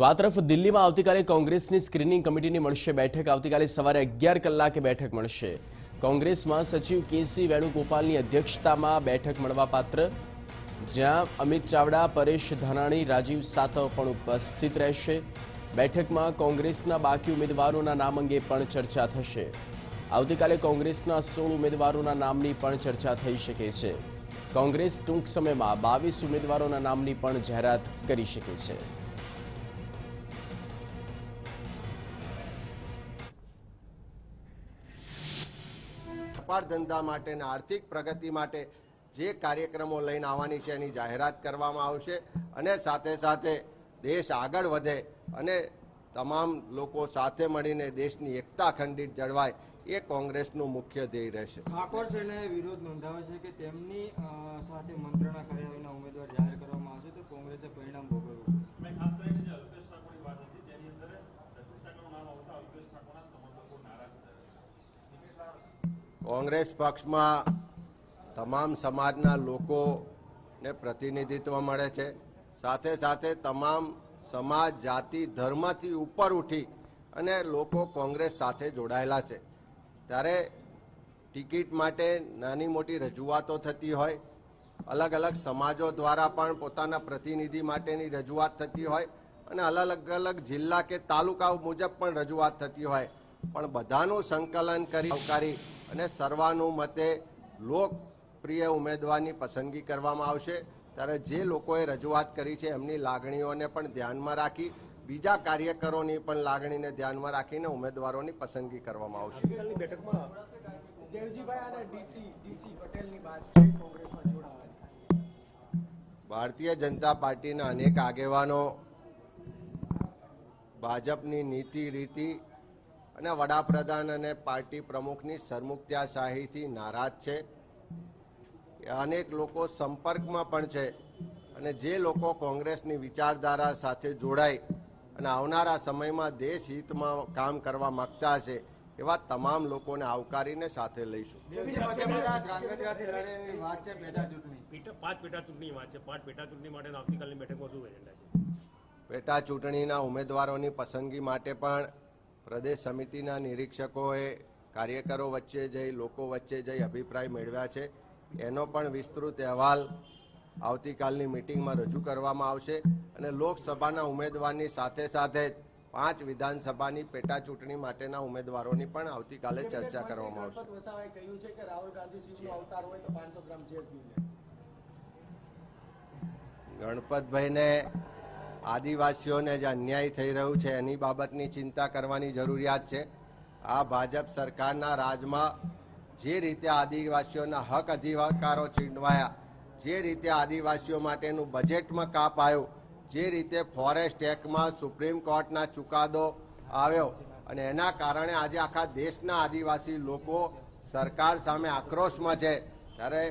તો આ તરફ દિલ્હીમાં આવતીકાલે કોંગ્રેસની સ્ક્રીનિંગ કમિટીની મળશે બેઠક। આવતીકાલે સવારે 11 કલાકે બેઠક મળશે। કોંગ્રેસમાં સચિવ કેસી વેણુગોપાલની અધ્યક્ષતામાં બેઠક મળવાપાત્ર, જ્યાં અમિત ચાવડા, પરેશ ધાનાણી, રાજીવ સાતવ પણ ઉપસ્થિત રહેશે। બેઠકમાં કોંગ્રેસના બાકી ઉમેદવારોના નામ અંગે પણ ચર્ચા થશે। આવતીકાલે કોંગ્રેસના 16 ઉમેદવારોના નામની પણ ચર્ચા થઈ શકે છે। કોંગ્રેસ ટૂંક સમયમાં 22 ઉમેદવારોના નામની પણ જાહેરાત કરી શકે છે। व्यापार धंधा माटे ने आर्थिक प्रगति माटे जे कार्यक्रमों लईने आववानी छे एनी जाहेरात करवामां आवशे अने साथे साथे देश आगळ वधे अने तमाम लोको साथे मळीने देशनी एकता अखंडित जळवाय ए कांग्रेसनुं मुख्य ध्येय रहेशे। ठाकोर सेनाए विरोध नोंधाव्यो छे के तेमनी साथे मंत्रणा कर्या विना उमेदवार जाहेर करवामां आवशे तो कांग्रेसे परिणाम भोगवવું। मैं खास કરીને જે અલ્પેશ ઠાકોરની વાત હતી તેની અંદર સતીશ ઠાકોરનું નામ આવતા અલ્પેશ ઠાકોરના સમર્થકો નારાજ થયા છે। कांग्रेस पक्ष में तमाम समाजना लोको ने प्रतिनिधित्व मळे छे, साथे साथे तमाम समाज, जाति, धर्म थी ऊपर उठी अने लोको कांग्रेस साथे जोड़ायेला छे। त्यारे टिकीट माटे नानी मोटी रजूआतो थती होय, अलग अलग समाजों द्वारा पण पोताना प्रतिनिधि माटेनी रजूआत थती होय अने अलग अलग जिल्ला के तालुका मुजब पण रजूआत थती होय, पण बधानुं संकलन करी आवकारी અને સર્વાનુમતે લોકપ્રિય ઉમેદવારની પસંદગી કરવામાં આવશે। ત્યારે જે લોકોએ રજૂઆત કરી છે એમની લાગણીઓને પણ ધ્યાનમાં રાખી બીજા કાર્યકરોની પણ લાગણીને ધ્યાનમાં રાખીને ઉમેદવારોની પસંદગી કરવામાં આવશે। ભારતીય જનતા પાર્ટીના અનેક આગેવાનો ભાજપની નીતિ રીતિ અને વડાપ્રધાન અને પાર્ટી પ્રમુખની સરમુખત્યારશાહીથી નારાજ છે। અનેક લોકો સંપર્કમાં પણ છે અને જે લોકો કોંગ્રેસની વિચારધારા સાથે જોડાઈ અને આવનારા સમયમાં દેશ હિતમાં કામ કરવા માંગતા હશે એવા તમામ લોકોને આવકારીને સાથે લઈશું। પેટા ચૂંટણીના ઉમેદવારોની પસંદગી માટે પણ प्रदेश समितिना निरीक्षकोए कार्यकरो वच्चे जई लोको वच्चे जई अभिप्राय मेळव्या छे। एनो पण विस्तृत अहेवाल आवतीकालनी मीटिंगमां रजू करवामां आवशे अने लोकसभाना उमेदवारनी साथे साथे 5 विधानसभानी पेटा चूंटणी माटेना उमेदवारोनी पण आवतीकाले चर्चा करवामां आवशे। गणपतभाईने आदिवासीओने जे अन्याय थई रह्यो छे एनी बाबतनी चिंता करवानी जरूरियात छे। आ भाजप सरकारना राजमां जे रीते आदिवासीओना हक अधिकारो छीनवाया, जे रीते आदिवासीओ माटेनुं बजेटमां काप आव्यो, जे रीते फॉरेस्ट एक्टमां सुप्रीम कोर्टना चुकादो आव्यो अने एना कारणे आज आखा देशना आदिवासी लोको सरकार सामे आक्रोशमां छे। त्यारे